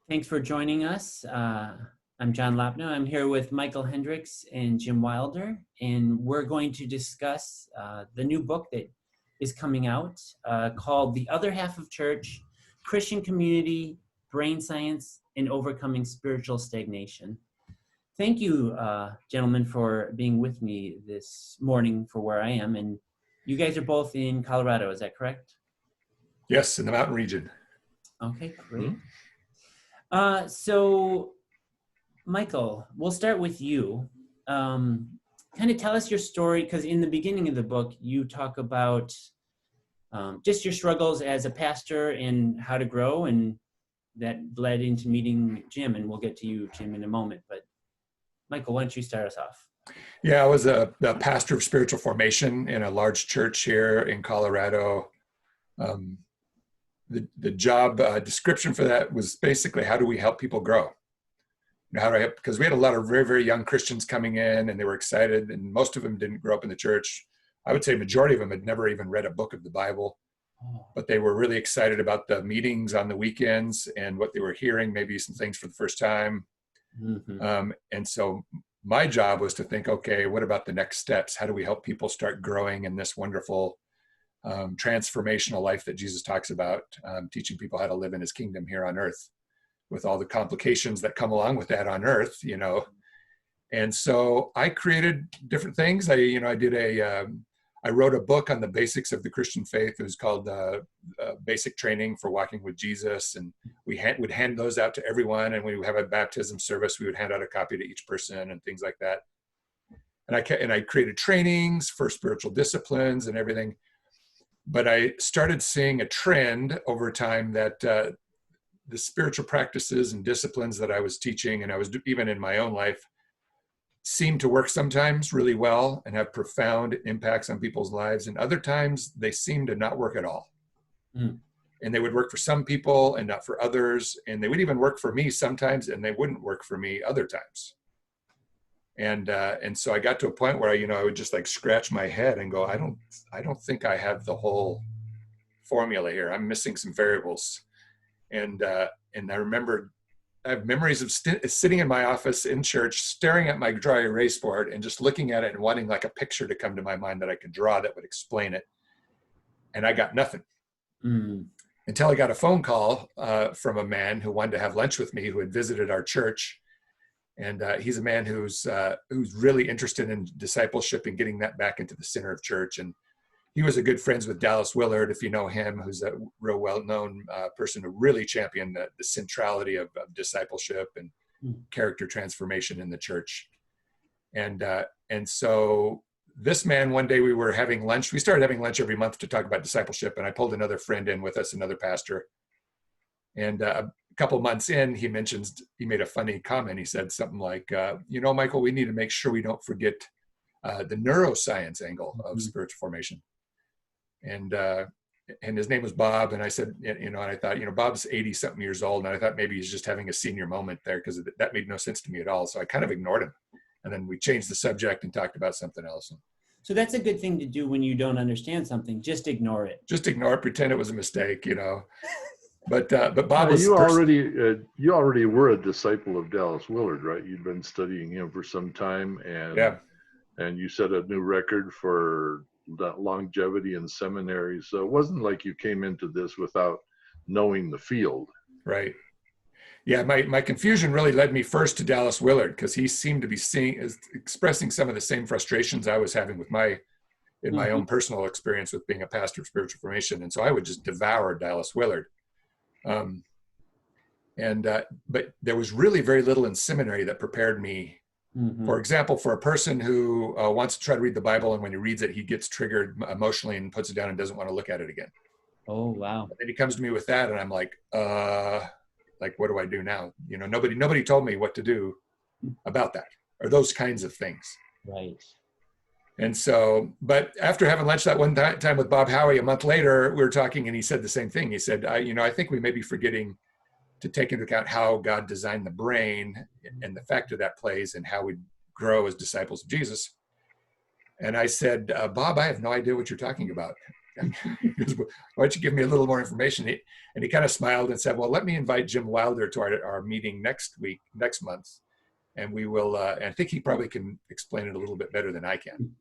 Thanks for joining us. I'm John Loppnow. I'm here with Michel Hendricks and Jim Wilder, and we're going to discuss the new book that is coming out called The Other Half of Church, Christian Community, Brain Science, and Overcoming Spiritual Stagnation. Thank you, gentlemen, for being with me this morning for where I am. And you guys are both in Colorado, is that correct? Yes, in the mountain region. Okay, great. So, Michel, we'll start with you. Kind of tell us your story, because in the beginning of the book, you talk about just your struggles as a pastor and how to grow, and that bled into meeting Jim, and we'll get to you, Jim, in a moment. But Michel, why don't you start us off? Yeah, I was a pastor of spiritual formation in a large church here in Colorado. The job description for that was basically, how do we help people grow? How do I help? Because we had a lot of very, very young Christians coming in, and they were excited, and most of them didn't grow up in the church. I would say a majority of them had never even read a book of the Bible, but they were really excited about the meetings on the weekends and what they were hearing, maybe some things for the first time. Mm-hmm. And so my job was to think, okay, what about the next steps? How do we help people start growing in this wonderful transformational life that Jesus talks about, teaching people how to live in his kingdom here on earth, with all the complications that come along with that on earth, you know. And so I created different things. I wrote a book on the basics of the Christian faith. It was called Basic Training for Walking with Jesus. And we would hand those out to everyone. And when we would have a baptism service, we would hand out a copy to each person and things like that. And I created trainings for spiritual disciplines and everything. But I started seeing a trend over time that the spiritual practices and disciplines that I was teaching, and I was even in my own life, seem to work sometimes really well and have profound impacts on people's lives. And other times they seem to not work at all. Mm. And they would work for some people and not for others. And they would even work for me sometimes, and they wouldn't work for me other times. And so I got to a point where I would just like scratch my head and go, I don't think I have the whole formula here. I'm missing some variables. And I remember I have memories of sitting in my office in church, staring at my dry erase board and just looking at it and wanting like a picture to come to my mind that I could draw that would explain it. And I got nothing. Until I got a phone call from a man who wanted to have lunch with me, who had visited our church. And he's a man who's really interested in discipleship and getting that back into the center of church. And he was a good friends with Dallas Willard, if you know him, who's a real well-known person who really championed the centrality of discipleship and character transformation in the church. And so this man, one day we were having lunch. We started having lunch every month to talk about discipleship. And I pulled another friend in with us, another pastor. And a couple months in, he made a funny comment. He said something like, Michel, we need to make sure we don't forget the neuroscience angle of spiritual formation. And his name was Bob. And I said, and I thought, Bob's 80 something years old. And I thought maybe he's just having a senior moment there, because that made no sense to me at all. So I kind of ignored him. And then we changed the subject and talked about something else. So that's a good thing to do when you don't understand something. Just ignore it. Just ignore it. Pretend it was a mistake, But Bob was you already were a disciple of Dallas Willard, right? You'd been studying him for some time, and you set a new record for longevity in seminary. So it wasn't like you came into this without knowing the field, right? Yeah, my confusion really led me first to Dallas Willard, because he seemed to be expressing some of the same frustrations I was having with my own personal experience with being a pastor of spiritual formation, and so I would just devour Dallas Willard. But there was really very little in seminary that prepared me. For example, for a person who wants to try to read the Bible, and when he reads it, he gets triggered emotionally and puts it down and doesn't want to look at it again. Oh, wow. And then he comes to me with that, and I'm like, what do I do now? Nobody told me what to do about that, or those kinds of things. Right. And so, but after having lunch that one time with Bob Howey, a month later, we were talking, and he said the same thing. He said, I think we may be forgetting to take into account how God designed the brain and the factor that plays and how we grow as disciples of Jesus. And I said, Bob, I have no idea what you're talking about. He goes, why don't you give me a little more information? And he kind of smiled and said, well, let me invite Jim Wilder to our meeting next month. And we will, and I think he probably can explain it a little bit better than I can.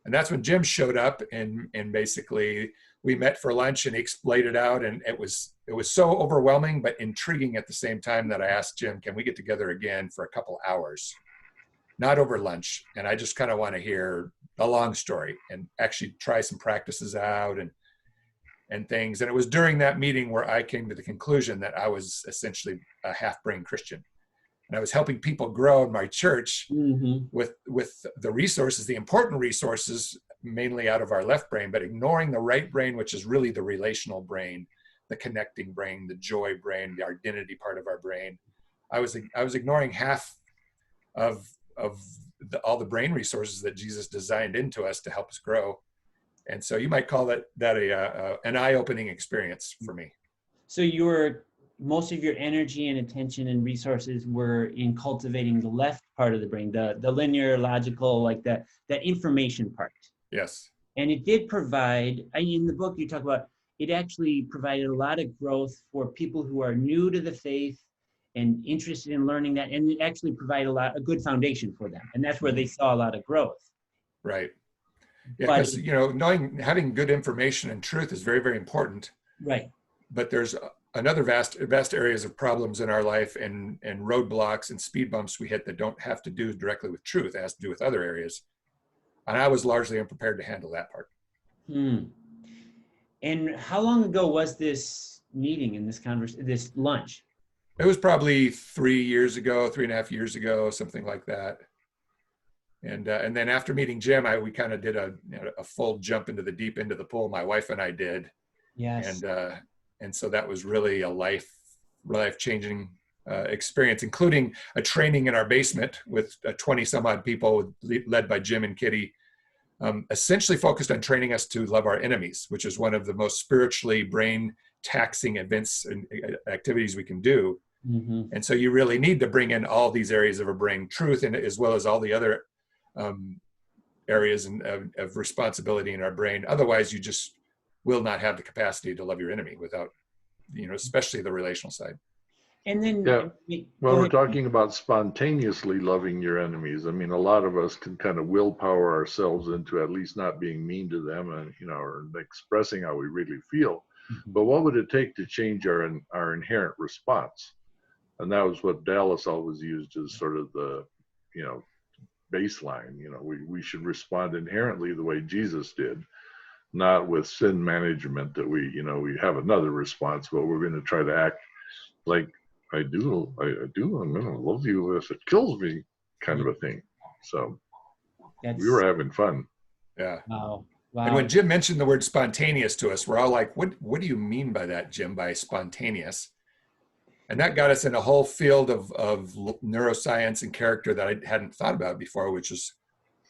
And that's when Jim showed up, and basically we met for lunch, and he explained it out. And it was so overwhelming, but intriguing at the same time, that I asked Jim, can we get together again for a couple hours? Not over lunch. And I just kind of want to hear a long story and actually try some practices out and things. And it was during that meeting where I came to the conclusion that I was essentially a half-brain Christian. And I was helping people grow in my church with the resources, the important resources, mainly out of our left brain, but ignoring the right brain, which is really the relational brain, the connecting brain, the joy brain, the identity part of our brain. I was ignoring half of all the brain resources that Jesus designed into us to help us grow. And so you might call that an eye-opening experience for me. So most of your energy and attention and resources were in cultivating the left part of the brain, the linear, logical, like that information part. Yes. And it did provide, in the book you talk about, it actually provided a lot of growth for people who are new to the faith and interested in learning that, and it actually provided a good foundation for them. And that's where they saw a lot of growth. Right. Yeah, because, having good information and truth is very, very important. Right. But there's another vast areas of problems in our life and roadblocks and speed bumps we hit that don't have to do directly with truth. It has to do with other areas. And I was largely unprepared to handle that part. And how long ago was this meeting and this lunch? It was probably 3.5 years ago, something like that. And then after meeting Jim, we kind of did a full jump into the deep end of the pool. My wife and I did. Yes. And so that was really a life-changing experience, including a training in our basement with 20 some odd people led by Jim and Kitty, essentially focused on training us to love our enemies, which is one of the most spiritually brain taxing events and activities we can do. And so you really need to bring in all these areas of our brain, truth, and as well as all the other areas of responsibility in our brain. Otherwise, you just will not have the capacity to love your enemy without, especially the relational side. And then, we're talking about spontaneously loving your enemies. I mean, a lot of us can kind of willpower ourselves into at least not being mean to them and, or expressing how we really feel. But what would it take to change our inherent response? And that was what Dallas always used as sort of the, baseline. We should respond inherently the way Jesus did, not with sin management that we have another response, but we're going to try to act like I do, I'm going to love you if it kills me, kind of a thing. So we were having fun. Yeah. Wow. And when Jim mentioned the word spontaneous to us, we're all like, what do you mean by that, Jim, by spontaneous? And that got us in a whole field of neuroscience and character that I hadn't thought about before, which is,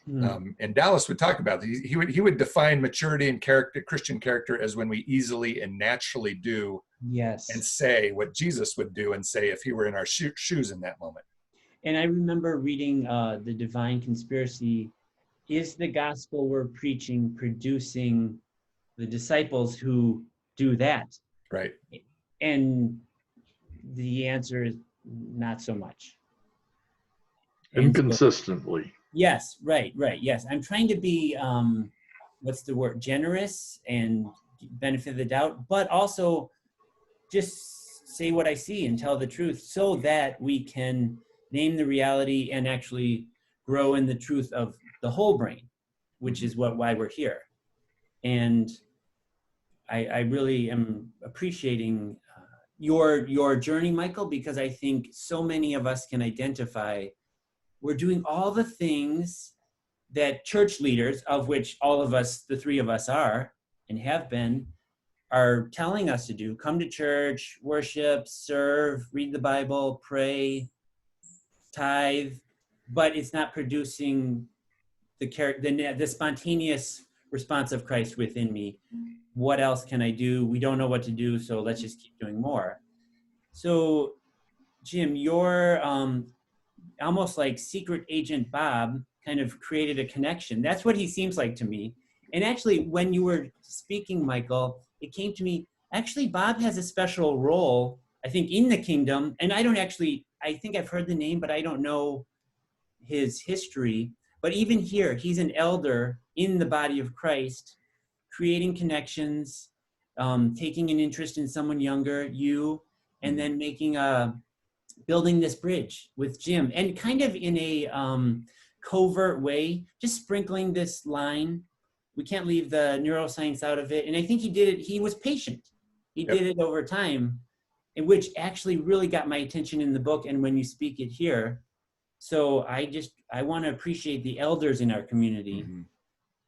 and Dallas would talk about, he would define maturity and character, Christian character, as when we easily and naturally do and say what Jesus would do and say if he were in our shoes in that moment. And I remember reading The Divine Conspiracy. Is the gospel we're preaching producing the disciples who do that? Right. And the answer is not so much. Inconsistently. Yes, right, yes. I'm trying to be, what's the word, generous and benefit of the doubt, but also just say what I see and tell the truth so that we can name the reality and actually grow in the truth of the whole brain, which is why we're here. And I really am appreciating your journey, Michael, because I think so many of us can identify we're doing all the things that church leaders, of which all of us, the three of us are and have been, are telling us to do. Come to church, worship, serve, read the Bible, pray, tithe, but it's not producing the spontaneous response of Christ within me. What else can I do? We don't know what to do, so let's just keep doing more. So, Jim, you're almost like secret agent Bob kind of created a connection. That's what he seems like to me. And actually, when you were speaking, Michael, it came to me, actually, Bob has a special role, I think, in the kingdom. And I think I've heard the name, but I don't know his history. But even here, he's an elder in the body of Christ, creating connections, taking an interest in someone younger, you, and then building this bridge with Jim, and kind of in a covert way, just sprinkling this line. We can't leave the neuroscience out of it. And I think he did it, he was patient. He did it over time, and which actually really got my attention in the book and when you speak it here. So I want to appreciate the elders in our community.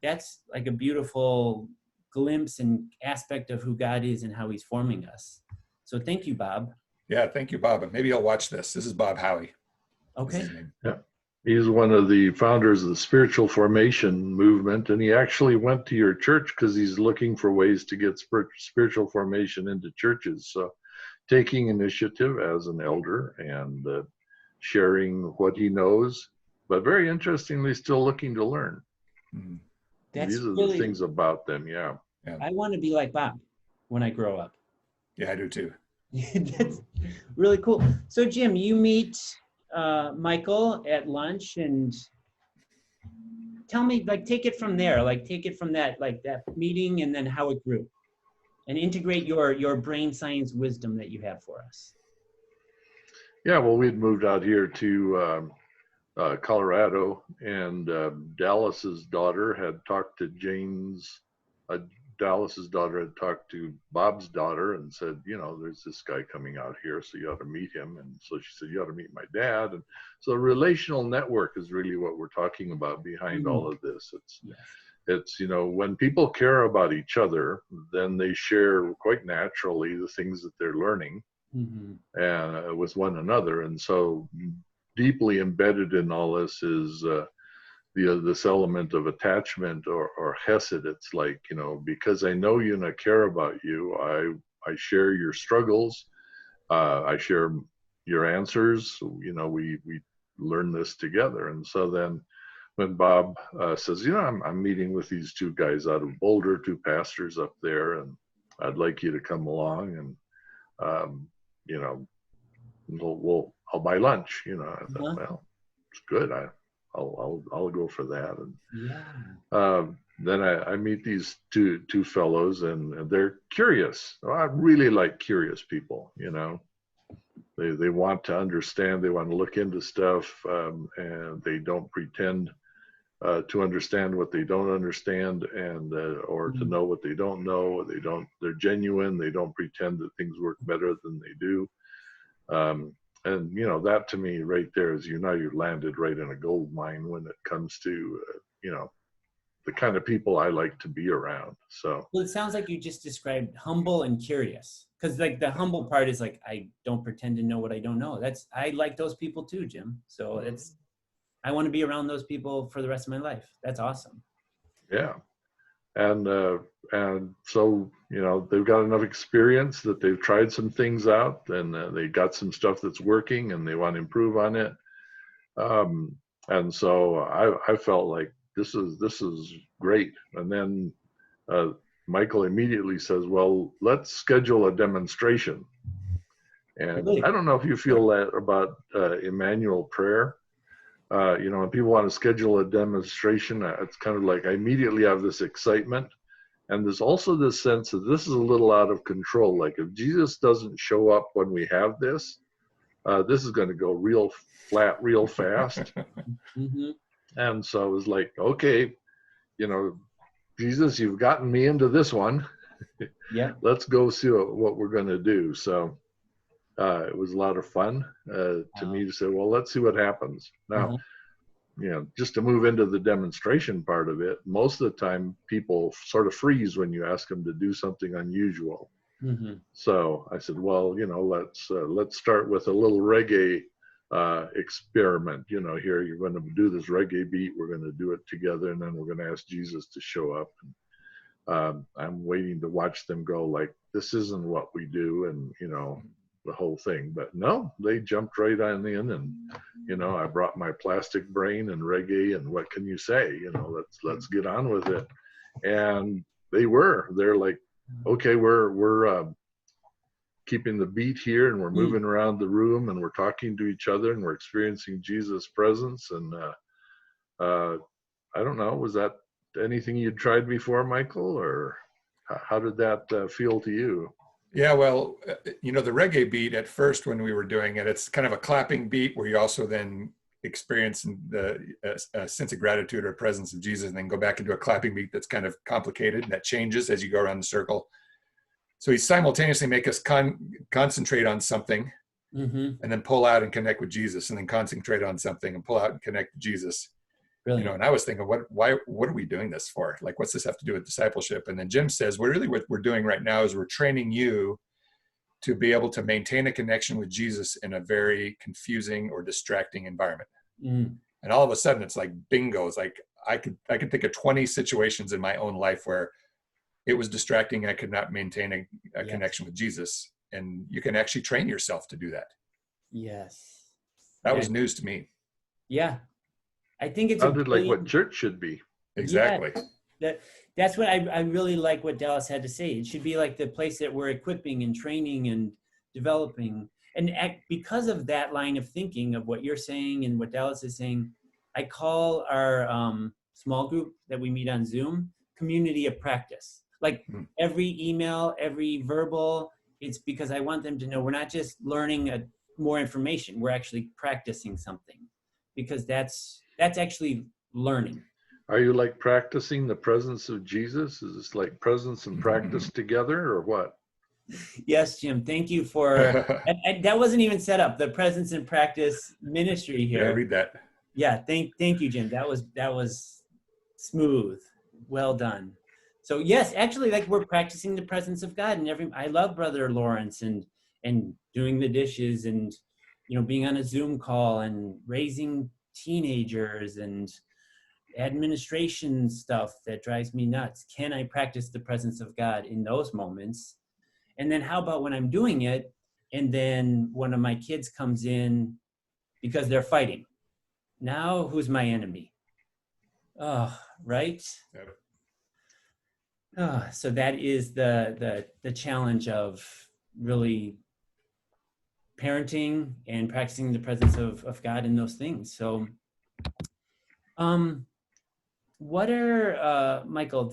That's like a beautiful glimpse and aspect of who God is and how he's forming us. So thank you, Bob. Yeah, thank you, Bob. And maybe I'll watch this. This is Bob Howey. Okay. Yeah. He's one of the founders of the spiritual formation movement, and he actually went to your church because he's looking for ways to get spiritual formation into churches. So taking initiative as an elder and sharing what he knows, but very interestingly, still looking to learn. These are the things about them, yeah. I want to be like Bob when I grow up. Yeah, I do too. That's really cool. So Jim, you meet Michael at lunch, and tell me, like, take it from there, like take it from that meeting and then how it grew, and integrate your brain science wisdom that you have for us. Yeah, well, we'd moved out here to Colorado, and Dallas's daughter had talked to Dallas's daughter had talked to Bob's daughter and said, there's this guy coming out here, so you ought to meet him. And so she said, you ought to meet my dad. And so relational network is really what we're talking about behind all of this. It's when people care about each other, then they share quite naturally the things that they're learning and with one another. And so deeply embedded in all this is this element of attachment or Hesed. It's like, because I know you and I care about you, I share your struggles, I share your answers, we learn this together. And so then when Bob says, I'm meeting with these two guys out of Boulder, two pastors up there, and I'd like you to come along, and I'll buy lunch. I thought, well, it's good. I'll go for that. And then I meet these two fellows, and they're curious. I really like curious people. They want to understand. They want to look into stuff, and they don't pretend to understand what they don't understand, and or to know what they don't know. They're genuine. They don't pretend that things work better than they do. And that to me right there is, you landed right in a gold mine when it comes to the kind of people I like to be around. So well, it sounds like you just described humble and curious, because like the humble part is like, I don't pretend to know what I don't know. I like those people too, Jim. So I want to be around those people for the rest of my life. That's awesome. Yeah. And so, they've got enough experience that they've tried some things out, and they got some stuff that's working, and they want to improve on it. And so I felt like this is great. And then Michael immediately says, well, let's schedule a demonstration. And really? I don't know if you feel that about Emmanuel prayer. When people want to schedule a demonstration, it's kind of like I immediately have this excitement. And there's also this sense that this is a little out of control. Like if Jesus doesn't show up when we have this is going to go real flat, real fast. And so it was like, okay, Jesus, you've gotten me into this one. Yeah. Let's go see what we're going to do. So it was a lot of fun to me to say, well, let's see what happens. Now, just to move into the demonstration part of it, most of the time people sort of freeze when you ask them to do something unusual. So I said, well, let's start with a little reggae experiment. Here you're going to do this reggae beat. We're going to do it together, and then we're going to ask Jesus to show up. And I'm waiting to watch them go like, this isn't what we do, and the whole thing. But no, they jumped right on in, and I brought my plastic brain and reggae, and what can you say? Let's get on with it. And they're like, okay, we're keeping the beat here, and we're moving around the room, and we're talking to each other, and we're experiencing Jesus' presence. And I don't know, was that anything you'd tried before, Michael, or how did that feel to you? Yeah, well, the reggae beat at first when we were doing it, it's kind of a clapping beat where you also then experience the sense of gratitude or presence of Jesus, and then go back into a clapping beat that's kind of complicated and that changes as you go around the circle. So he simultaneously make us concentrate on something, and then pull out and connect with Jesus, and then concentrate on something and pull out and connect with Jesus. Brilliant. And I was thinking, what are we doing this for? Like, what's this have to do with discipleship? And then Jim says, what we're doing right now is we're training you to be able to maintain a connection with Jesus in a very confusing or distracting environment. And all of a sudden it's like bingo. It's like, I could think of 20 situations in my own life where it was distracting. I could not maintain a connection with Jesus. And you can actually train yourself to do that. Yes. That was news to me. Yeah. I think it's sounded like what church should be. Exactly. Yeah, that's what I really like what Dallas had to say. It should be like the place that we're equipping and training and developing. And because of that line of thinking of what you're saying and what Dallas is saying, I call our small group that we meet on Zoom community of practice. Like every email, every verbal, it's because I want them to know we're not just learning more information, we're actually practicing something, because that's actually learning. Are you like practicing the presence of Jesus? Is this like presence and practice together, or what? Yes, Jim. Thank you for and that wasn't even set up. The presence and practice ministry here. Yeah, read that. Yeah, thank you, Jim. That was smooth. Well done. So yes, actually, like we're practicing the presence of God, and I love Brother Lawrence and doing the dishes and being on a Zoom call and raising teenagers and administration stuff that drives me nuts. Can I practice the presence of God in those moments? And then how about when I'm doing it and then one of my kids comes in because they're fighting? Now who's my enemy? Oh, right? Yep. So that is the challenge of really parenting and practicing the presence of God in those things. So what are, Michael,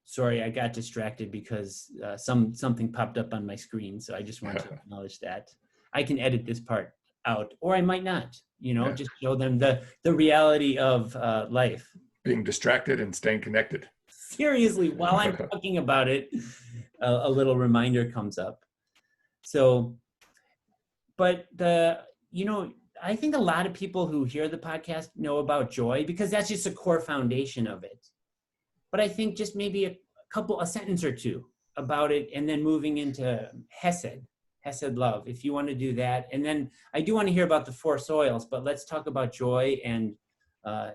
sorry, I got distracted because something popped up on my screen. So I just want to acknowledge that. I can edit this part out, or I might not, just show them the reality of life. Being distracted and staying connected. Seriously, while I'm talking about it, a little reminder comes up. So, but I think a lot of people who hear the podcast know about joy because that's just a core foundation of it. But I think just maybe a sentence or two about it, and then moving into Hesed love, if you want to do that. And then I do want to hear about the 4 soils, but let's talk about joy and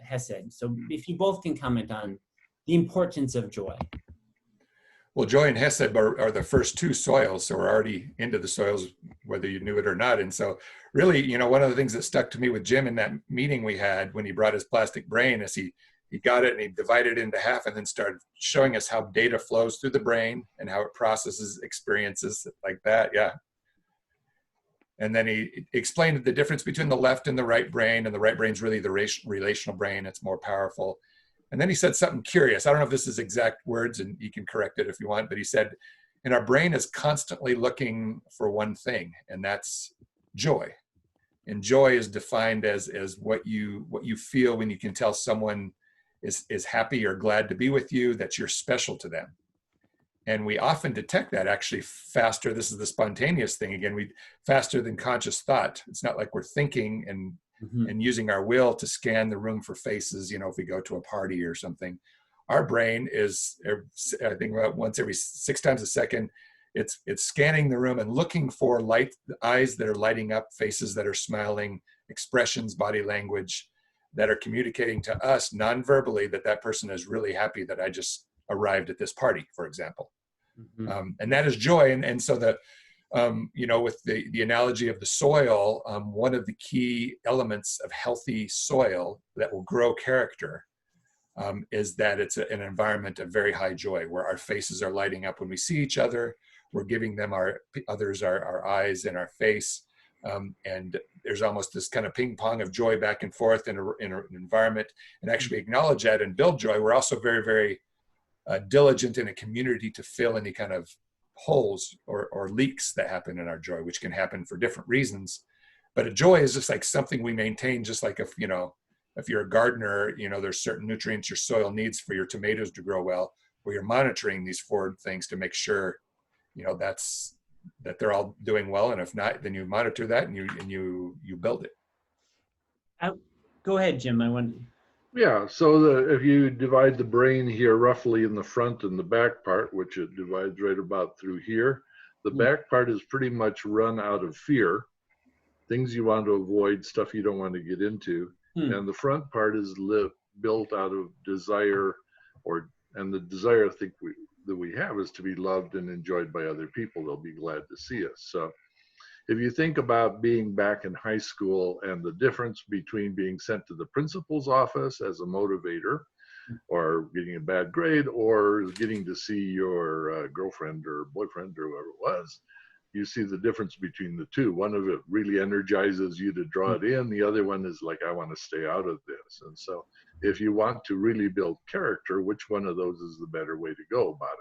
Hesed. So if you both can comment on the importance of joy. Well, joy and Hesed are the first 2 soils, so we're already into the soils, whether you knew it or not. And so really, one of the things that stuck to me with Jim in that meeting we had when he brought his plastic brain is he got it and he divided it into half and then started showing us how data flows through the brain and how it processes experiences like that. Yeah. And then he explained the difference between the left and the right brain, and the right brain's really the relational brain. It's more powerful. And then he said something curious. I don't know if this is exact words, and you can correct it if you want, but he said, and our brain is constantly looking for one thing, and that's joy. And joy is defined as what you feel when you can tell someone is happy or glad to be with you, that you're special to them. And we often detect that actually faster. This is the spontaneous thing again, faster than conscious thought. It's not like we're thinking and using our will to scan the room for faces, if we go to a party or something. Our brain is, I think about once every 6 times a second, it's scanning the room and looking for eyes that are lighting up, faces that are smiling, expressions, body language that are communicating to us non-verbally that person is really happy that I just arrived at this party, for example. And that is joy. And so with the analogy of the soil, one of the key elements of healthy soil that will grow character is that it's an environment of very high joy, where our faces are lighting up when we see each other. We're giving them our eyes and our face. And there's almost this kind of ping pong of joy back and forth in an environment, and actually acknowledge that and build joy. We're also very, very diligent in a community to fill any kind of holes or leaks that happen in our joy, which can happen for different reasons. But a joy is just like something we maintain, just like if you're a gardener, there's certain nutrients your soil needs for your tomatoes to grow well, where you're monitoring these forward things to make sure, that they're all doing well. And if not, then you monitor that and you build it. Go ahead, Jim. Yeah, so if you divide the brain here roughly in the front and the back part, which it divides right about through here, the back part is pretty much run out of fear, things you want to avoid, stuff you don't want to get into. And the front part is built out of desire, and the desire I think that we have is to be loved and enjoyed by other people. They'll be glad to see us. So if you think about being back in high school and the difference between being sent to the principal's office as a motivator, or getting a bad grade, or getting to see your girlfriend or boyfriend or whoever it was, you see the difference between the two. One of it really energizes you to draw it in. The other one is like, I want to stay out of this. And so if you want to really build character, which one of those is the better way to go about it?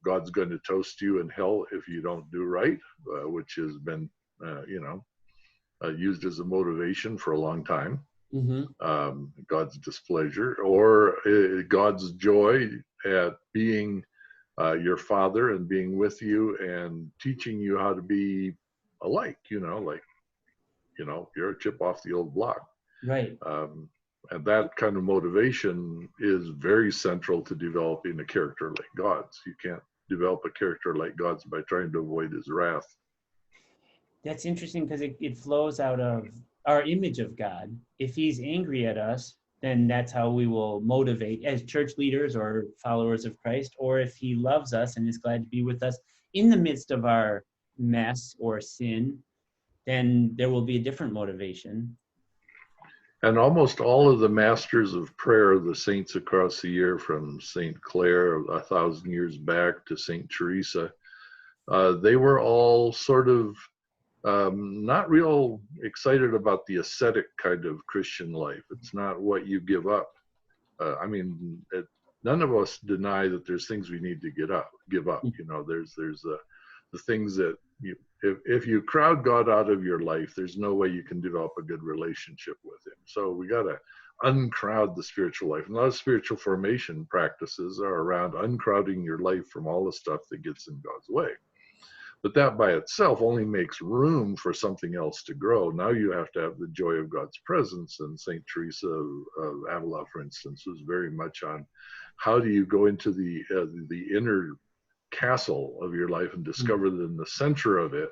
God's going to toast you in hell if you don't do right, which has been, used as a motivation for a long time. God's displeasure, or God's joy at being your father and being with you and teaching you how to be alike, you're a chip off the old block. Right. And that kind of motivation is very central to developing a character like God's. You can't develop a character like God's by trying to avoid his wrath. That's interesting, because it flows out of our image of God. If he's angry at us, then that's how we will motivate as church leaders or followers of Christ. Or if he loves us and is glad to be with us in the midst of our mess or sin, then there will be a different motivation. And almost all of the masters of prayer, the saints across the year, from St. Clare 1,000 years back to St. Teresa, they were all sort of not real excited about the ascetic kind of Christian life. It's not what you give up. None of us deny that there's things we need to give up. There's the things that if you crowd God out of your life, there's no way you can develop a good relationship with him. So we got to uncrowd the spiritual life. And a lot of spiritual formation practices are around uncrowding your life from all the stuff that gets in God's way. But that by itself only makes room for something else to grow. Now you have to have the joy of God's presence. And St. Teresa of Avila, for instance, was very much on how do you go into the inner castle of your life and discover that in the center of it,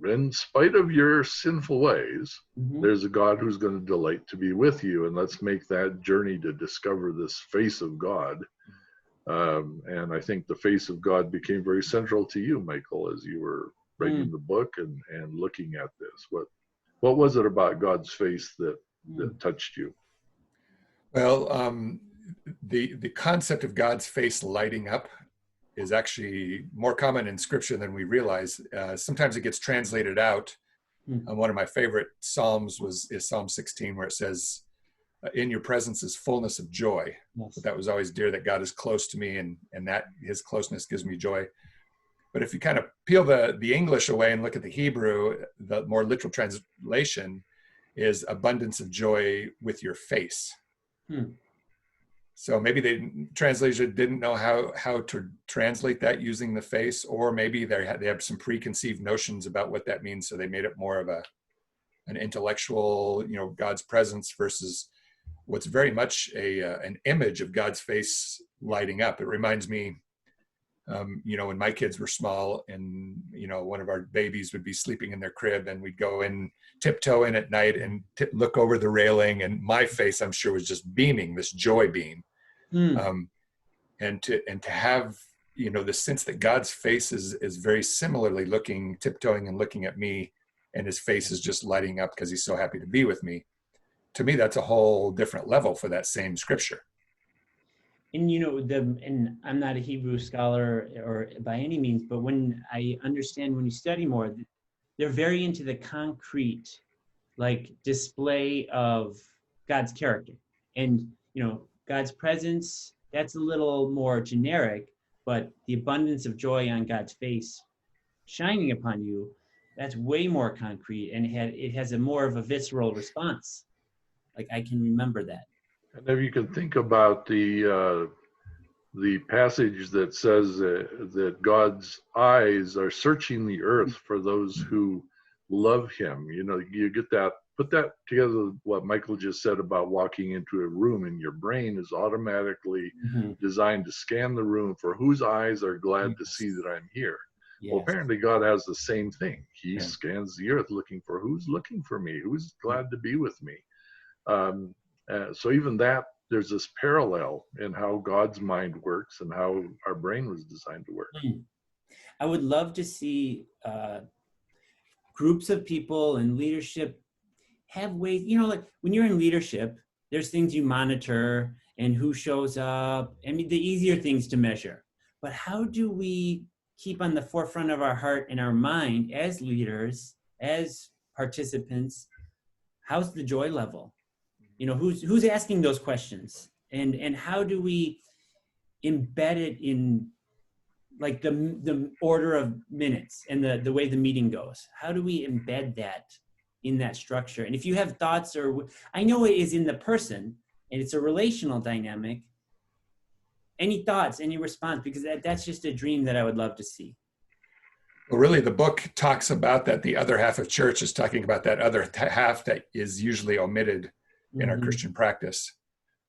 in spite of your sinful ways, there's a God who's going to delight to be with you. And let's make that journey to discover this face of God. And I think the face of God became very central to you, Michael, as you were writing the book and looking at this. What was it about God's face that touched you? Well, the concept of God's face lighting up is actually more common in scripture than we realize. Sometimes it gets translated out. One of my favorite Psalms is Psalm 16, where it says, in your presence is fullness of joy. Yes. But that was always dear, that God is close to me, and that his closeness gives me joy. But if you kind of peel the English away and look at the Hebrew, the more literal translation is abundance of joy with your face. So maybe the translator didn't know how to translate that using the face, or maybe they have some preconceived notions about what that means. So they made it more of an intellectual, God's presence versus what's very much an image of God's face lighting up. It reminds me, when my kids were small and, one of our babies would be sleeping in their crib, and we'd go in, tiptoe in at night and look over the railing, and my face, I'm sure, was just beaming, this joy beam. And to have, the sense that God's face is very similarly tiptoeing and looking at me, and his face is just lighting up because he's so happy to be with me. to me, that's a whole different level for that same scripture. And and I'm not a Hebrew scholar or by any means, but when I understand, when you study more, they're very into the concrete, like, display of God's character. And God's presence, that's a little more generic, but the abundance of joy on God's face shining upon you, that's way more concrete, and it has a more of a visceral response. Like, I can remember that. And if you can think about the passage that says that God's eyes are searching the earth for those who love him, you get that, put that together with what Michael just said about walking into a room, and your brain is automatically designed to scan the room for whose eyes are glad to see that I'm here. Yes. Well, apparently God has the same thing. He scans the earth looking for who's looking for me, who's glad to be with me. So even that, there's this parallel in how God's mind works and how our brain was designed to work. I would love to see groups of people in leadership have ways, like when you're in leadership, there's things you monitor and who shows up. I mean, the easier things to measure. But how do we keep on the forefront of our heart and our mind as leaders, as participants? How's the joy level? Who's asking those questions, and how do we embed it in, like, the order of minutes and the way the meeting goes? How do we embed that in that structure? And if you have thoughts, or I know it is in the person and it's a relational dynamic, any thoughts, any response, because that's just a dream that I would love to see. Well, really, the book talks about that. The other half of church is talking about that other half that is usually omitted in our Christian practice.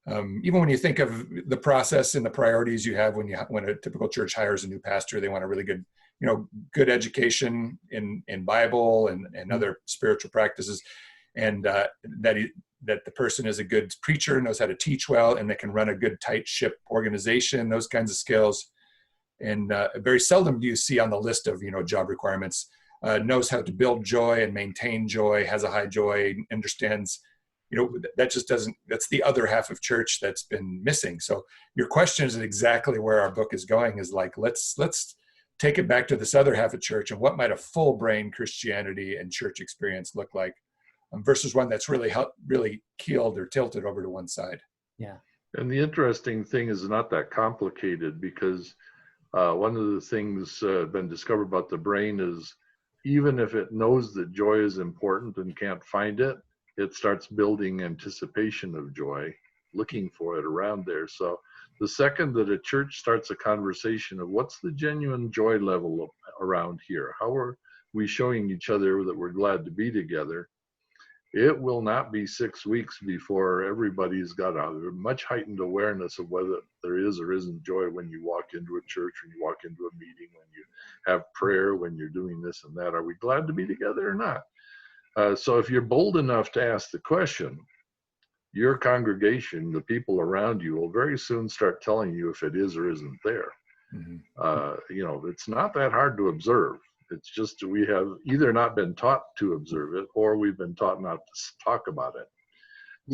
Even when you think of the process and the priorities you have when a typical church hires a new pastor, they want a really good, good education in Bible and other spiritual practices, and that the person is a good preacher, knows how to teach well, and they can run a good tight ship organization, those kinds of skills. And very seldom do you see on the list of job requirements, knows how to build joy and maintain joy, has a high joy, understands. That just doesn't, that's the other half of church that's been missing. So your question is exactly where our book is going, is like, let's take it back to this other half of church, and what might a full brain Christianity and church experience look like, versus one that's really keeled or tilted over to one side. Yeah. And the interesting thing is not that complicated, because one of the things been discovered about the brain is, even if it knows that joy is important and can't find it, it starts building anticipation of joy, looking for it around there. So the second that a church starts a conversation of what's the genuine joy level around here, how are we showing each other that we're glad to be together, it will not be 6 weeks before everybody's got a much heightened awareness of whether there is or isn't joy when you walk into a church, when you walk into a meeting, when you have prayer, when you're doing this and that. Are we glad to be together or not? So if you're bold enough to ask the question, your congregation, the people around you, will very soon start telling you if it is or isn't there. It's not that hard to observe. It's just we have either not been taught to observe it, or we've been taught not to talk about it.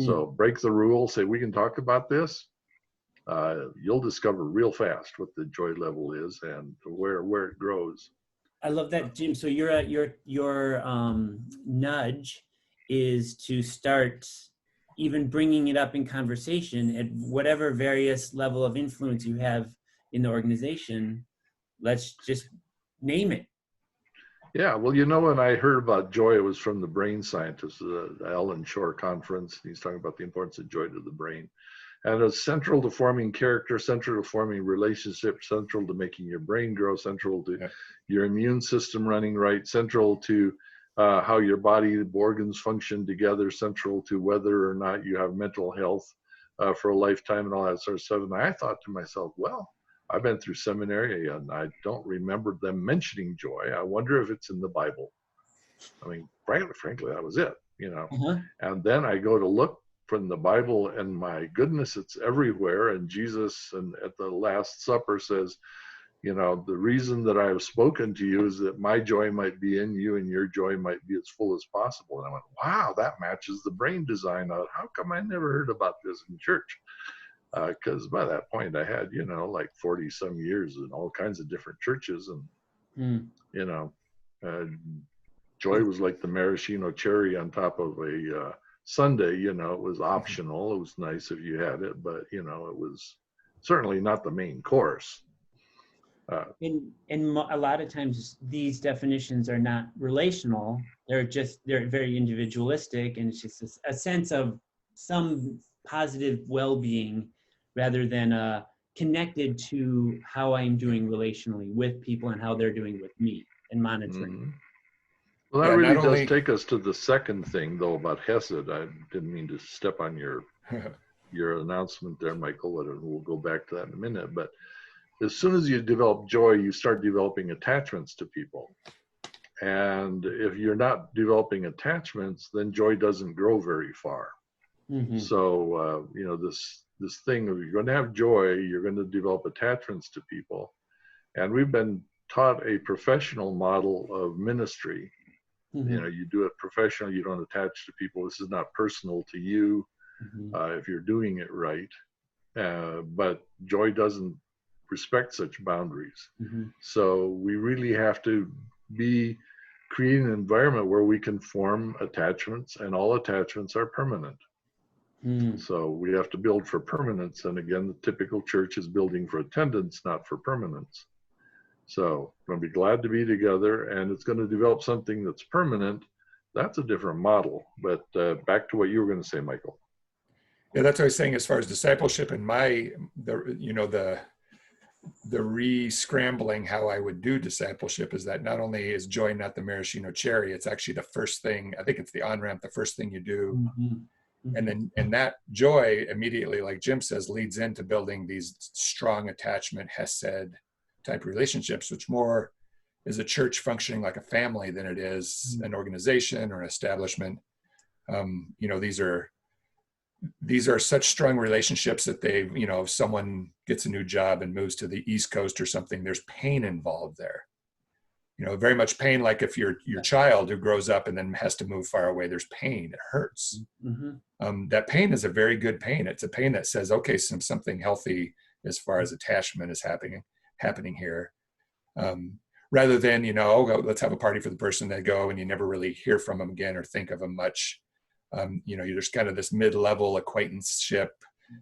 So break the rule, say we can talk about this. You'll discover real fast what the joy level is and where it grows. I love that, Jim. So your nudge is to start even bringing it up in conversation at whatever various level of influence you have in the organization. Let's just name it. Yeah, well, when I heard about joy, it was from the brain scientist, the Alan Shore conference. He's talking about the importance of joy to the brain. And it's central to forming character, central to forming relationships, central to making your brain grow, central to your immune system running right, central to how your body organs function together, central to whether or not you have mental health for a lifetime and all that sort of stuff. And I thought to myself, well, I've been through seminary and I don't remember them mentioning joy. I wonder if it's in the Bible. I mean, frankly, that was it, And then I go to look from the Bible, and my goodness, it's everywhere. And Jesus, and at the Last Supper, says, you know, the reason that I have spoken to you is that my joy might be in you and your joy might be as full as possible. And I went, wow, that matches the brain design. How come I never heard about this in church? Because by that point I had, you know, like 40 some years in all kinds of different churches. And, you know, joy was like the maraschino cherry on top of a sundae. You know, it was optional. It was nice if you had it, but, you know, it was certainly not the main course. And a lot of times these definitions are not relational. They're very individualistic, and it's just a sense of some positive well-being rather than connected to how I'm doing relationally with people and how they're doing with me and monitoring. Mm-hmm. Well, that really does take us to the second thing, though, about Hesed. I didn't mean to step on your announcement there, Michael, and we'll go back to that in a minute. But as soon as you develop joy, you start developing attachments to people. And if you're not developing attachments, then joy doesn't grow very far. Mm-hmm. So, you know, this thing of you're going to have joy, you're going to develop attachments to people. And we've been taught a professional model of ministry. Mm-hmm. You know, you do it professional, you don't attach to people. This is not personal to you. Mm-hmm. If you're doing it right. But joy doesn't respect such boundaries. Mm-hmm. So we really have to be creating an environment where we can form attachments, and all attachments are permanent. So we have to build for permanence. And again, the typical church is building for attendance, not for permanence. So we're going to be glad to be together, and it's going to develop something that's permanent. That's a different model. But back to what you were going to say, Michael. Yeah, that's what I was saying as far as discipleship and the re-scrambling how I would do discipleship is that not only is joy not the maraschino cherry, it's actually the first thing. I think it's the on-ramp, the first thing you do. Mm-hmm. Mm-hmm. And that joy immediately, like Jim says, leads into building these strong attachment, Hesed type relationships, which more is a church functioning like a family than it is an organization or an establishment. You know, these are such strong relationships that they, you know, if someone gets a new job and moves to the East Coast or something, there's pain involved there. You know, very much pain, like if your child who grows up and then has to move far away, there's pain, it hurts. Mm-hmm. That pain is a very good pain. It's a pain that says, okay, something healthy as far as attachment is happening here. Rather than, you know, let's have a party for the person, they go and you never really hear from them again or think of them much. You know, there's kind of this mid-level acquaintanceship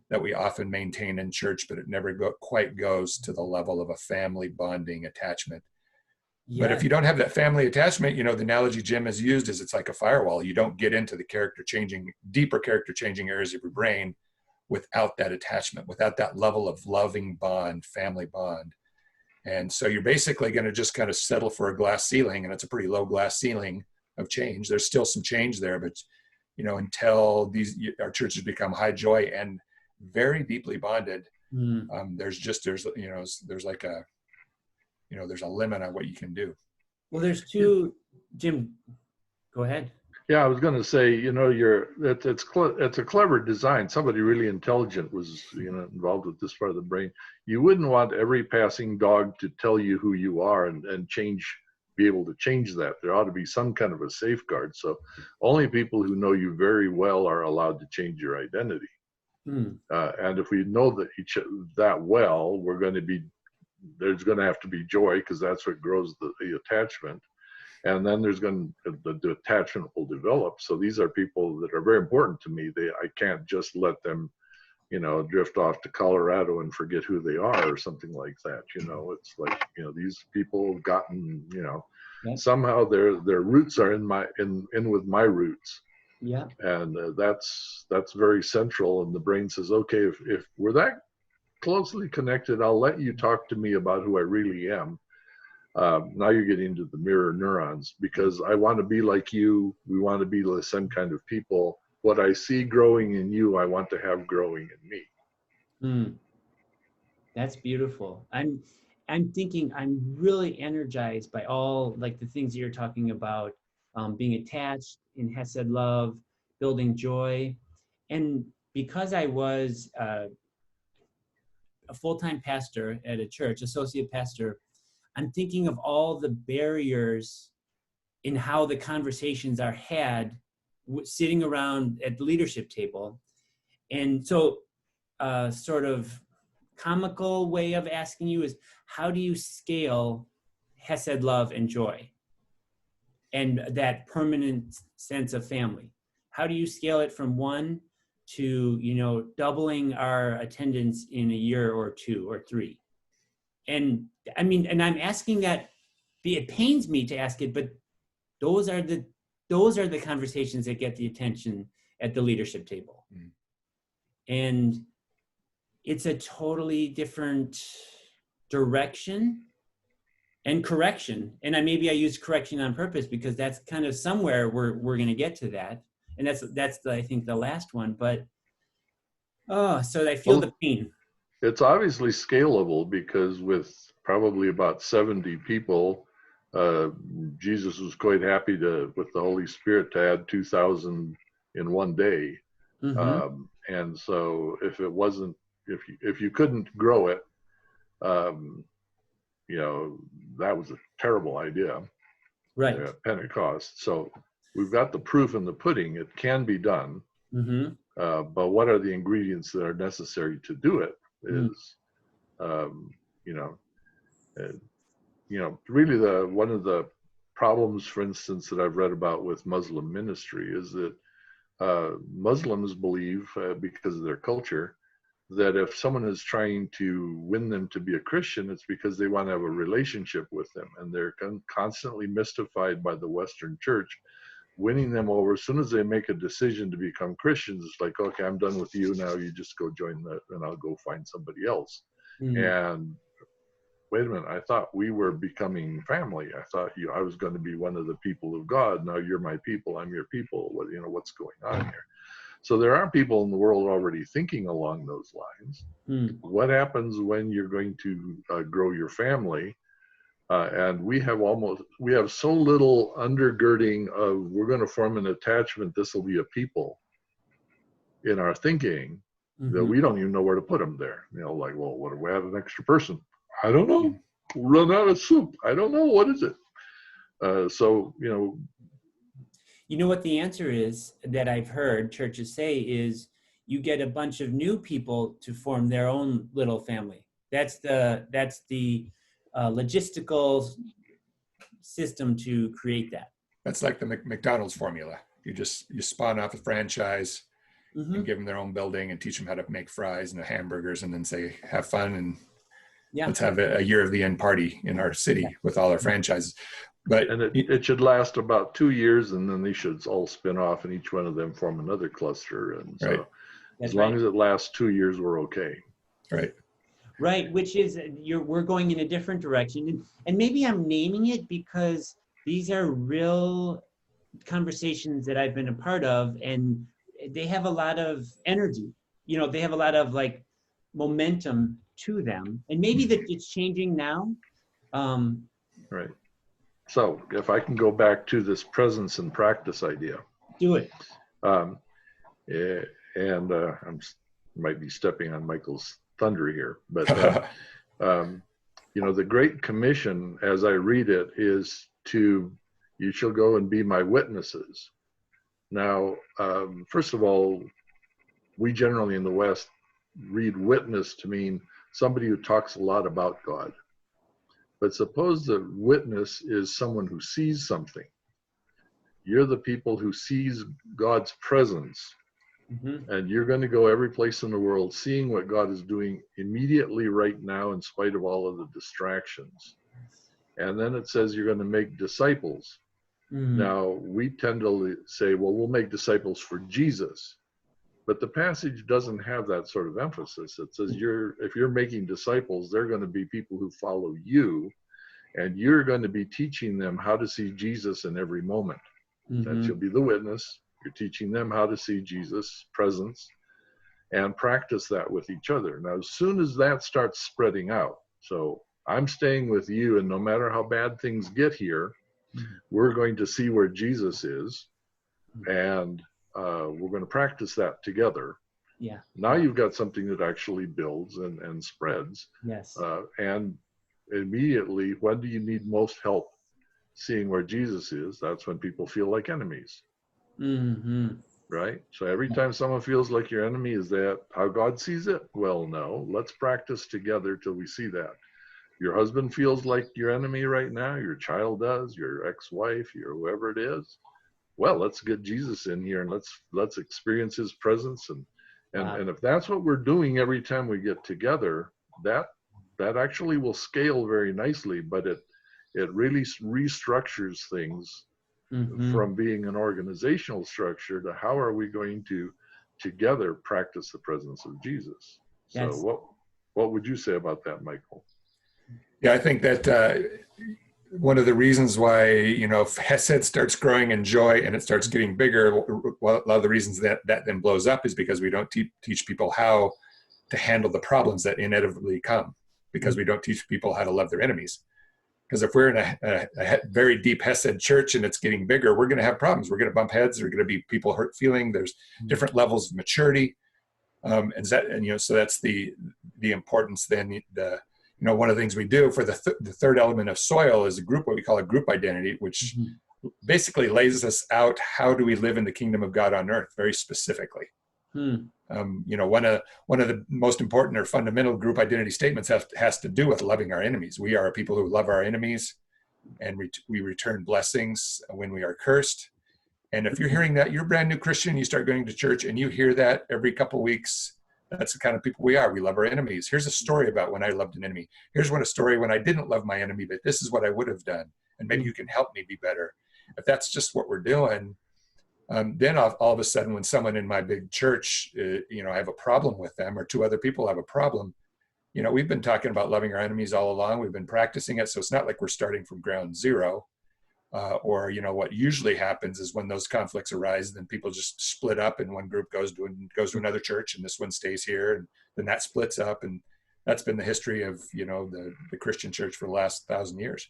that we often maintain in church, but it never quite goes to the level of a family bonding attachment. Yeah. But if you don't have that family attachment, you know, the analogy Jim has used is it's like a firewall. You don't get into the deeper character changing areas of your brain without that attachment, without that level of loving bond, family bond. And so you're basically going to just kind of settle for a glass ceiling, and it's a pretty low glass ceiling of change. There's still some change there, but you know, until our churches become high joy and very deeply bonded, there's a limit on what you can do. Well, there's two, Jim, go ahead. Yeah, I was going to say, you know, it's a clever design. Somebody really intelligent was, you know, involved with this part of the brain. You wouldn't want every passing dog to tell you who you are and be able to change that. There ought to be some kind of a safeguard. So only people who know you very well are allowed to change your identity. And if we know that well, there's going to have to be joy, because that's what grows the attachment. And then the attachment will develop. So these are people that are very important to me. I can't just let them, you know, drift off to Colorado and forget who they are or something like that. You know, it's like, you know, these people have gotten, you know, somehow their roots are in with my roots. Yeah. And that's very central. And the brain says, okay, if we're that closely connected, I'll let you talk to me about who I really am. Now you're getting into the mirror neurons, because I want to be like you. We want to be the same kind of people. What I see growing in you, I want to have growing in me. That's beautiful. I'm thinking I'm really energized by all like the things you're talking about, being attached in Hesed love, building joy. And because I was a full-time pastor at a church, associate pastor, I'm thinking of all the barriers in how the conversations are had sitting around at the leadership table. And so sort of comical way of asking you is, how do you scale Hesed love and joy and that permanent sense of family? How do you scale it from 1 to, you know, doubling our attendance in a year or 2 or 3? And I mean, and I'm asking that, it pains me to ask it, but those are the conversations that get the attention at the leadership table. Mm. And it's a totally different direction and correction. And maybe I use correction on purpose because that's kind of somewhere we're going to get to that. And that's I think the last one. But so I feel the pain. It's obviously scalable because with probably about 70 people, Jesus was quite happy with the Holy Spirit to add 2,000 in one day. Mm-hmm. And so if you couldn't grow it, you know, that was a terrible idea. Right. At Pentecost. So we've got the proof in the pudding. It can be done. Mm-hmm. But what are the ingredients that are necessary to do it is, really one of the problems, for instance, that I've read about with Muslim ministry is that Muslims believe, because of their culture, that if someone is trying to win them to be a Christian, it's because they want to have a relationship with them. And they're constantly mystified by the Western church, winning them over. As soon as they make a decision to become Christians, it's like, okay, I'm done with you. Now you just go join and I'll go find somebody else. Mm-hmm. And wait a minute, I thought we were becoming family. I thought I was going to be one of the people of God. Now you're my people, I'm your people. What's going on here? So there are people in the world already thinking along those lines. Mm. What happens when you're going to grow your family? And we have so little undergirding of we're going to form an attachment, this will be a people in our thinking, mm-hmm. that we don't even know where to put them there. Like, well, what if we have an extra person? I don't know. Run out of soup. I don't know. What is it? You know what the answer is that I've heard churches say is you get a bunch of new people to form their own little family. That's the logistical system to create that. That's like the McDonald's formula. You spawn off a franchise, mm-hmm. and give them their own building and teach them how to make fries and the hamburgers, and then say, have fun and let's have a year of the end party in our city with all our franchises. And it should last about 2 years, and then they should all spin off, and each one of them form another cluster. And so, right. As long as it lasts 2 years, we're okay. Right. Right, which is we're going in a different direction, and maybe I'm naming it because these are real conversations that I've been a part of, and they have a lot of energy. They have a lot of like momentum to them, and maybe that it's changing now. Right. So if I can go back to this presence and practice idea. Do it. I might be stepping on Michael's thunder here, but the Great Commission, as I read it, is you shall go and be my witnesses. Now, first of all, we generally in the West read witness to mean somebody who talks a lot about God. But suppose the witness is someone who sees something. You're the people who sees God's presence. Mm-hmm. And you're going to go every place in the world seeing what God is doing immediately right now in spite of all of the distractions. And then it says you're going to make disciples. Mm-hmm. Now, we tend to say, well, we'll make disciples for Jesus. But the passage doesn't have that sort of emphasis. It says if you're making disciples, they're going to be people who follow you, and you're going to be teaching them how to see Jesus in every moment. Mm-hmm. That you'll be the witness. You're teaching them how to see Jesus' presence and practice that with each other. Now, as soon as that starts spreading out, so I'm staying with you, and no matter how bad things get here, mm-hmm. we're going to see where Jesus is, and we're going to practice that together. Yeah. Now you've got something that actually builds and spreads. Yes. And immediately, when do you need most help seeing where Jesus is? That's when people feel like enemies. Mm-hmm. Right? So every time someone feels like your enemy, is that how God sees it? Well, no. Let's practice together till we see that. Your husband feels like your enemy right now, your child does, your ex-wife, your whoever it is. Well, let's get Jesus in here and let's experience his presence. And if that's what we're doing every time we get together, that actually will scale very nicely, but it really restructures things from being an organizational structure to how are we going to together practice the presence of Jesus. Yes. So what would you say about that, Michael? Yeah, I think that one of the reasons why, if Hesed starts growing in joy and it starts getting bigger, well, a lot of the reasons that then blows up is because we don't teach people how to handle the problems that inevitably come, because we don't teach people how to love their enemies. Because if we're in a very deep Hesed church and it's getting bigger, we're going to have problems. We're going to bump heads. There are going to be people hurt feeling. There's different levels of maturity, so that's the importance. Then one of the things we do for the third element of soil is what we call a group identity, which basically lays us out how do we live in the kingdom of God on earth very specifically. One of the most important or fundamental group identity statements has to do with loving our enemies. We are a people who love our enemies, and we return blessings when we are cursed. And if you're hearing that, you're a brand new Christian, you start going to church and you hear that every couple of weeks, that's the kind of people we are. We love our enemies. Here's a story about when I loved an enemy. Here's a story when I didn't love my enemy, but this is what I would have done. And maybe you can help me be better. If that's just what we're doing, then all of a sudden, when someone in my big church, I have a problem with them, or two other people have a problem, we've been talking about loving our enemies all along. We've been practicing it. So it's not like we're starting from ground zero. What usually happens is when those conflicts arise, then people just split up and one group goes to another church and this one stays here, and then that splits up. And that's been the history of, the Christian church for the last 1,000 years.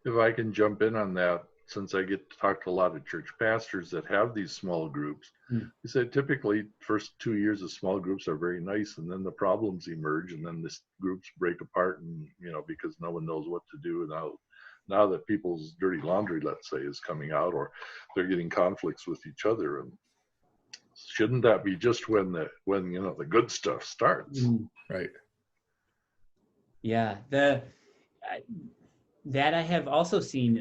If I can jump in on that, since I get to talk to a lot of church pastors that have these small groups, you said typically first 2 years of small groups are very nice, and then the problems emerge, and then the groups break apart, and because no one knows what to do. Now that people's dirty laundry, let's say, is coming out, or they're getting conflicts with each other, and shouldn't that be just when the good stuff starts? Right. Yeah, that I have also seen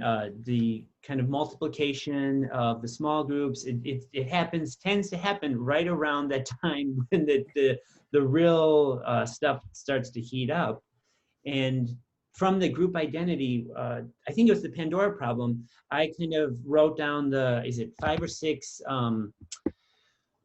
the kind of multiplication of the small groups. It tends to happen right around that time when the real stuff starts to heat up. And from the group identity, I think it was the Pandora problem, I kind of wrote down is it 5 or 6?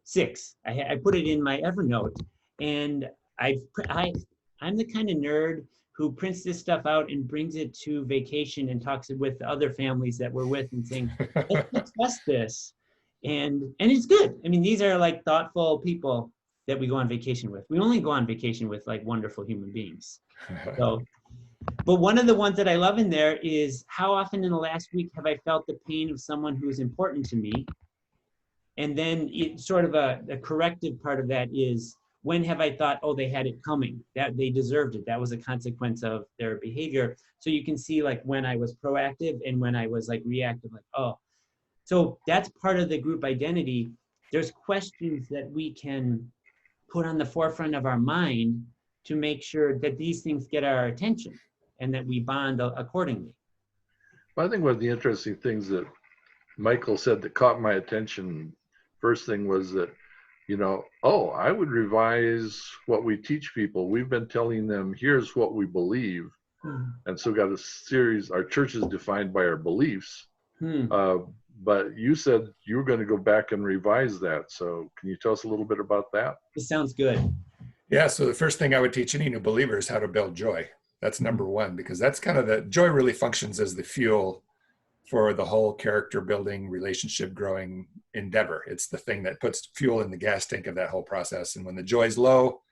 6. I put it in my Evernote, and I'm the kind of nerd who prints this stuff out and brings it to vacation and talks it with the other families that we're with and saying, let's discuss this. And it's good. I mean, these are like thoughtful people that we go on vacation with. We only go on vacation with like wonderful human beings. So, but one of the ones that I love in there is how often in the last week have I felt the pain of someone who's important to me? And then it's sort of a corrective part of that is, when have I thought, oh, they had it coming, that they deserved it, that was a consequence of their behavior? So you can see like when I was proactive and when I was like reactive, like, oh. So that's part of the group identity. There's questions that we can put on the forefront of our mind to make sure that these things get our attention and that we bond accordingly. Well, I think one of the interesting things that Michael said that caught my attention, first thing was that, I would revise what we teach people. We've been telling them, here's what we believe. And so got a series, our church is defined by our beliefs. But you said you were going to go back and revise that. So can you tell us a little bit about that? It sounds good. Yeah, so the first thing I would teach any new believer is how to build joy. That's number one, because that's kind of joy really functions as the fuel for the whole character building, relationship growing endeavor. It's the thing that puts fuel in the gas tank of that whole process. And when the joy's low,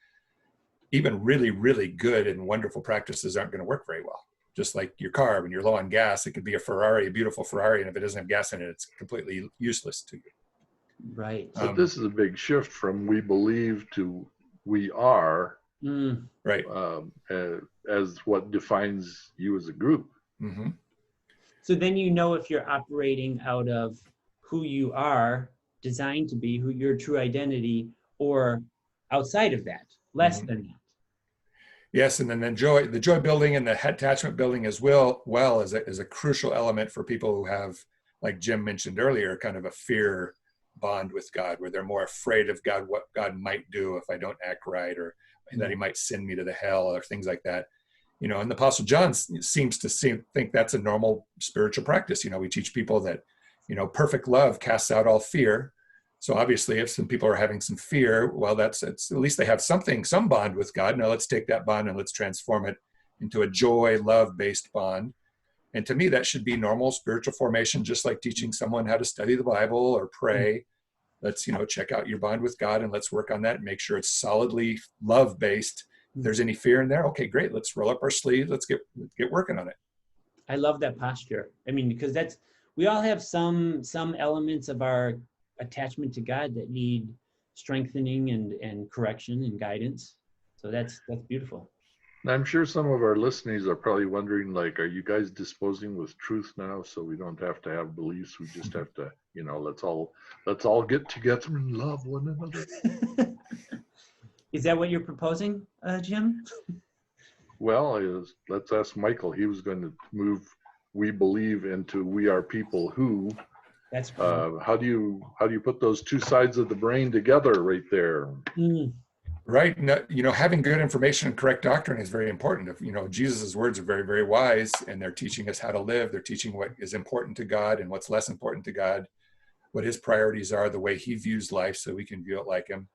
even really, really good and wonderful practices aren't going to work very well. Just like your car, when you're low on gas, it could be a Ferrari, a beautiful Ferrari, and if it doesn't have gas in it, it's completely useless to you. Right. But this is a big shift from we believe to we are, right, as what defines you as a group. mm-hmm. So then you know if you're operating out of who you are designed to be, who your true identity, or outside of that, less Mm-hmm. than that. Yes, and then the joy building and the attachment building as well is a crucial element for people who have, like Jim mentioned earlier, kind of a fear bond with God, where they're more afraid of God, what God might do if I don't act right, or that he might send me to the hell, or things like that. You know, and the Apostle John seems to think that's a normal spiritual practice. You know, we teach people that, you know, perfect love casts out all fear. So obviously, if some people are having some fear, well, it's at least they have some bond with God. Now let's take that bond and let's transform it into a joy, love-based bond. And to me, that should be normal spiritual formation, just like teaching someone how to study the Bible or pray. Let's, you know, check out your bond with God and let's work on that and make sure it's solidly love-based. If there's any fear in there, okay, great. Let's roll up our sleeves. Let's get working on it. I love that posture. I mean, because we all have some elements of our attachment to God that need strengthening and correction and guidance. So that's beautiful. And I'm sure some of our listeners are probably wondering, like, are you guys disposing with truth now, so we don't have to have beliefs? We just have to, you know, let's all get together and love one another. Is that what you're proposing, Jim? Well, let's ask Michael. He was going to move "we believe" into "we are people who." That's how do you put those two sides of the brain together right there? Right. You know, having good information and correct doctrine is very important. If, you know, Jesus's words are very, very wise, and they're teaching us how to live. They're teaching what is important to God and what's less important to God, what his priorities are, the way he views life, so we can view it like him.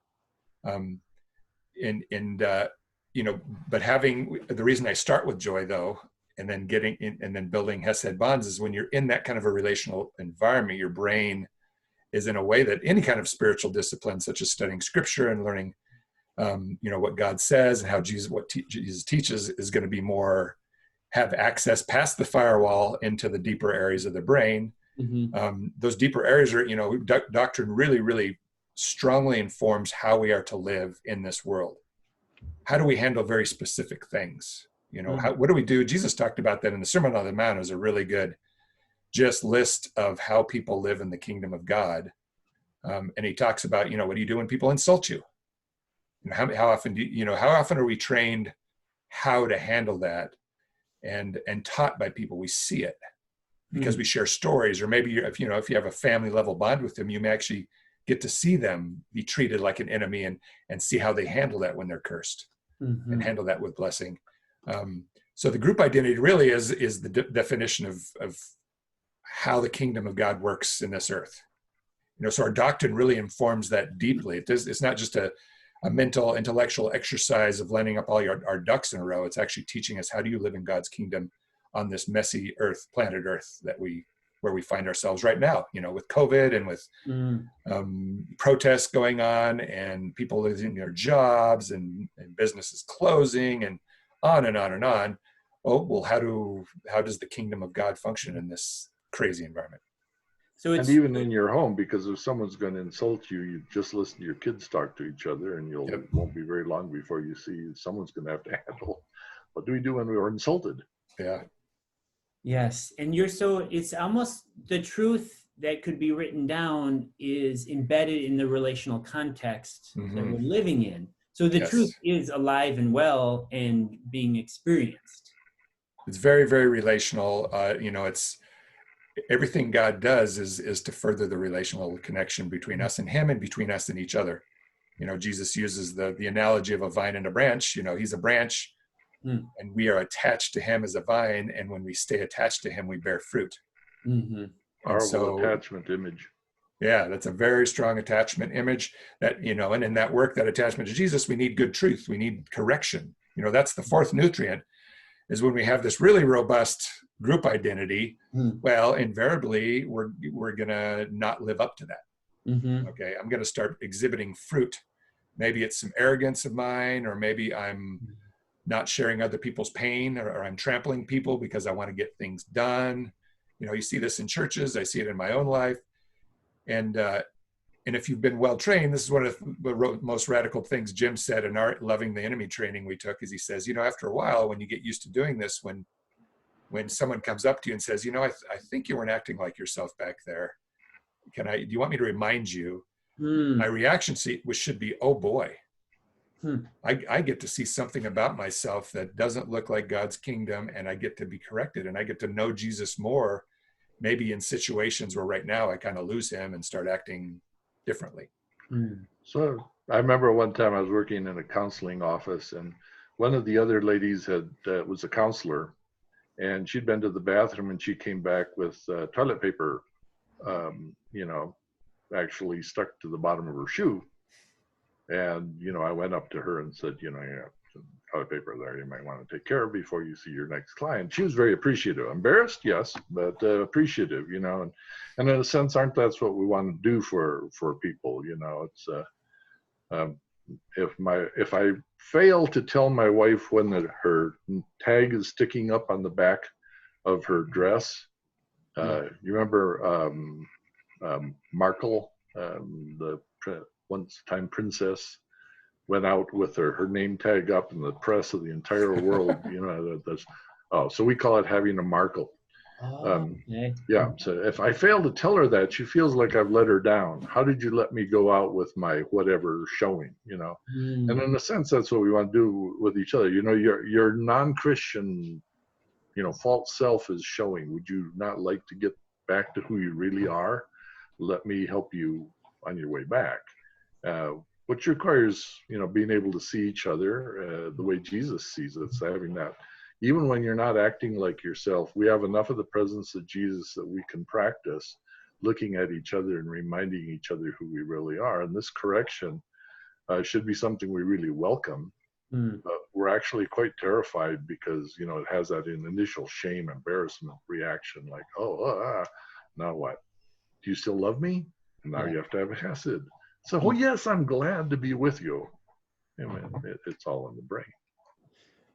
You know, but the reason I start with joy, though, and then building Hesed bonds, is when you're in that kind of a relational environment, your brain is in a way that any kind of spiritual discipline, such as studying scripture and learning, you know, what God says and how Jesus teaches, is going to be more, have access past the firewall into the deeper areas of the brain. Those deeper areas are, you know, doctrine really, really strongly informs how we are to live in this world. How do we handle very specific things? You know, what do we do? Jesus talked about that in the Sermon on the Mount. Is a really good just list of how people live in the kingdom of God. And he talks about, you know, what do you do when people insult you? You know, how often are we trained how to handle that and taught by people? We see it because we share stories, or maybe if you have a family level bond with them, you may actually get to see them be treated like an enemy and see how they handle that when they're cursed and handle that with blessing. So the group identity really is the definition of how the kingdom of God works in this earth. You know, so our doctrine really informs that deeply. It's not just a mental, intellectual exercise of lining up all our ducks in a row. It's actually teaching us, how do you live in God's kingdom on this messy earth, planet Earth, where we find ourselves right now, you know, with COVID and with protests going on and people losing their jobs and businesses closing and on and on and on. Oh, well, how does the kingdom of God function in this crazy environment? So and even in your home, because if someone's going to insult you, you just listen to your kids talk to each other, and won't be very long before you see someone's going to have to handle, what do we do when we are insulted? Yeah. Yes, and it's almost the truth that could be written down is embedded in the relational context that we're living in. So the truth is alive and well and being experienced. It's very, very relational. You know, it's everything God does is to further the relational connection between us and him and between us and each other. You know, Jesus uses the analogy of a vine and a branch. You know, he's a branch and we are attached to him as a vine. And when we stay attached to him, we bear fruit. Powerful attachment image. Yeah, that's a very strong attachment image that, you know, and in that work, that attachment to Jesus, we need good truth. We need correction. You know, that's the fourth nutrient, is when we have this really robust group identity, well, invariably, we're going to not live up to that. Okay, I'm going to start exhibiting fruit. Maybe it's some arrogance of mine, or maybe I'm not sharing other people's pain, or I'm trampling people because I want to get things done. You know, you see this in churches. I see it in my own life. And And if you've been well trained, this is one of the most radical things Jim said in our Loving the Enemy training we took, is he says, you know, after a while, when you get used to doing this, when someone comes up to you and says, you know, I think you weren't acting like yourself back there. Do you want me to remind you? My reaction should be, oh boy, I get to see something about myself that doesn't look like God's kingdom, and I get to be corrected, and I get to know Jesus more, maybe in situations where right now I kind of lose him and start acting differently. So I remember one time I was working in a counseling office, and one of the other ladies was a counselor, and she'd been to the bathroom, and she came back with toilet paper, you know, actually stuck to the bottom of her shoe. And, you know, I went up to her and said, you know, you have some toilet paper there you might want to take care of before you see your next client. She was very appreciative. Embarrassed, yes, but appreciative, you know. And in a sense, aren't that's what we want to do for people, you know. It's if I fail to tell my wife when her tag is sticking up on the back of her dress, you remember Markle, the once-time princess, went out with her name tag up in the press of the entire world. You know, so we call it having a Markle. Okay. Yeah. So if I fail to tell her that, she feels like I've let her down. How did you let me go out with my whatever showing? You know, and in a sense, that's what we want to do with each other. You know, your non-Christian, you know, false self is showing. Would you not like to get back to who you really are? Let me help you on your way back. Which requires, you know, being able to see each other the way Jesus sees it. So having that, even when you're not acting like yourself, we have enough of the presence of Jesus that we can practice looking at each other and reminding each other who we really are. And this correction should be something we really welcome. But we're actually quite terrified because, you know, it has that initial shame, embarrassment reaction, like, now what? Do you still love me? Now you have to have a Hesed. So, oh yes, I'm glad to be with you. I mean, it's all in the brain.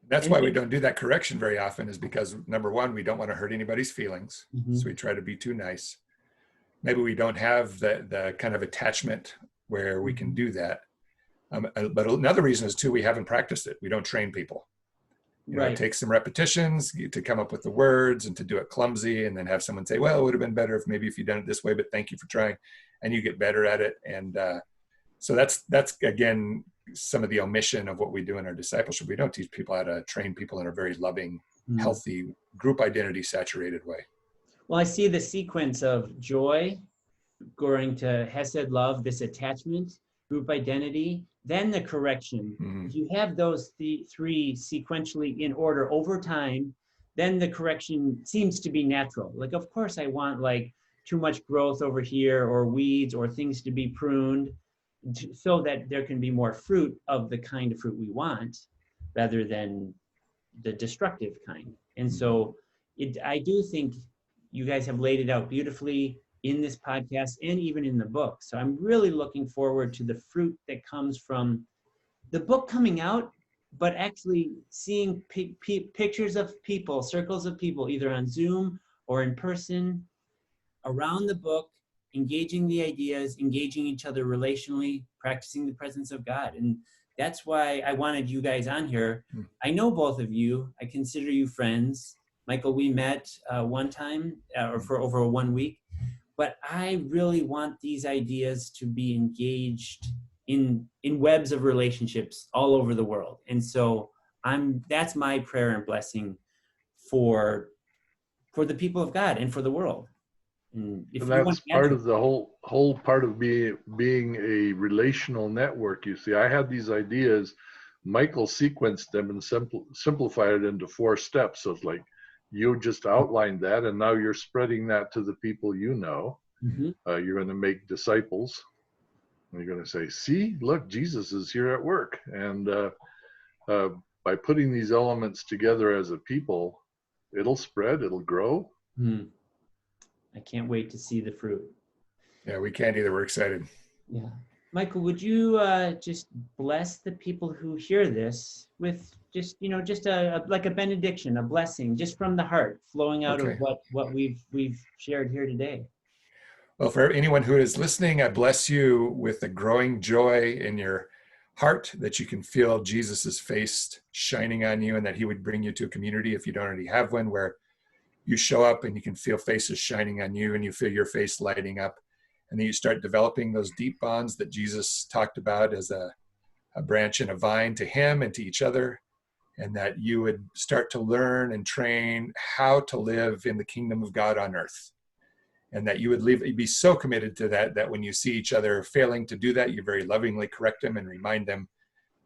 That's why we don't do that correction very often, is because, number one, we don't want to hurt anybody's feelings. So we try to be too nice. Maybe we don't have the kind of attachment where we can do that. But another reason is, too, we haven't practiced it. We don't train people. You know, it takes some repetitions to come up with the words and to do it clumsy, and then have someone say, well, it would have been better if you'd done it this way, but thank you for trying. And you get better at it. And so that's again, some of the omission of what we do in our discipleship. We don't teach people how to train people in a very loving, healthy, group identity saturated way. Well, I see the sequence of joy going to Hesed, love, this attachment, group identity, then the correction. If you have those three sequentially in order over time, then the correction seems to be natural. Like, of course, I want like too much growth over here, or weeds, or things to be pruned, so that there can be more fruit of the kind of fruit we want, rather than the destructive kind. And so I do think you guys have laid it out beautifully in this podcast and even in the book. So I'm really looking forward to the fruit that comes from the book coming out, but actually seeing pictures of people, circles of people, either on Zoom or in person, around the book, engaging the ideas, engaging each other relationally, practicing the presence of God. And that's why I wanted you guys on here. I know both of you. I consider you friends. Michael, we met one time for over 1 week, but I really want these ideas to be engaged in webs of relationships all over the world. And so that's my prayer and blessing for the people of God and for the world. And that's part of the whole part of being a relational network. You see, I had these ideas. Michael sequenced them and simplified it into 4 steps. So it's like, you just outlined that, and now you're spreading that to the people you know. You're going to make disciples. And you're going to say, see, look, Jesus is here at work. And by putting these elements together as a people, it'll spread, it'll grow. I can't wait to see the fruit. Yeah, we can't either. We're excited. Yeah. Michael, would you just bless the people who hear this with just like a benediction, a blessing, just from the heart, flowing out of what we've shared here today? Well, for anyone who is listening, I bless you with a growing joy in your heart that you can feel Jesus's face shining on you, and that he would bring you to a community, if you don't already have one, where you show up and you can feel faces shining on you and you feel your face lighting up. And then you start developing those deep bonds that Jesus talked about as a branch and a vine to him and to each other. And that you would start to learn and train how to live in the kingdom of God on earth. And that you would be so committed to that, that when you see each other failing to do that, you very lovingly correct them and remind them,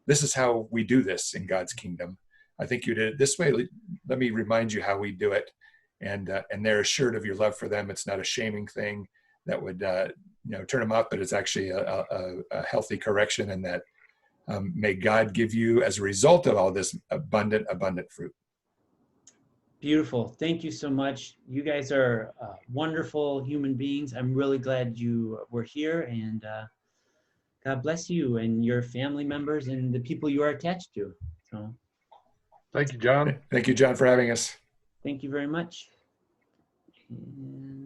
this is how we do this in God's kingdom. I think you did it this way. Let me remind you how we do it. And they're assured of your love for them. It's not a shaming thing that would turn them off, but it's actually a healthy correction. And that may God give you, as a result of all this, abundant fruit. Beautiful. Thank you so much. You guys are wonderful human beings. I'm really glad you were here, and God bless you and your family members and the people you are attached to. So, Thank you, John. Thank you, John, for having us. thank you very much. And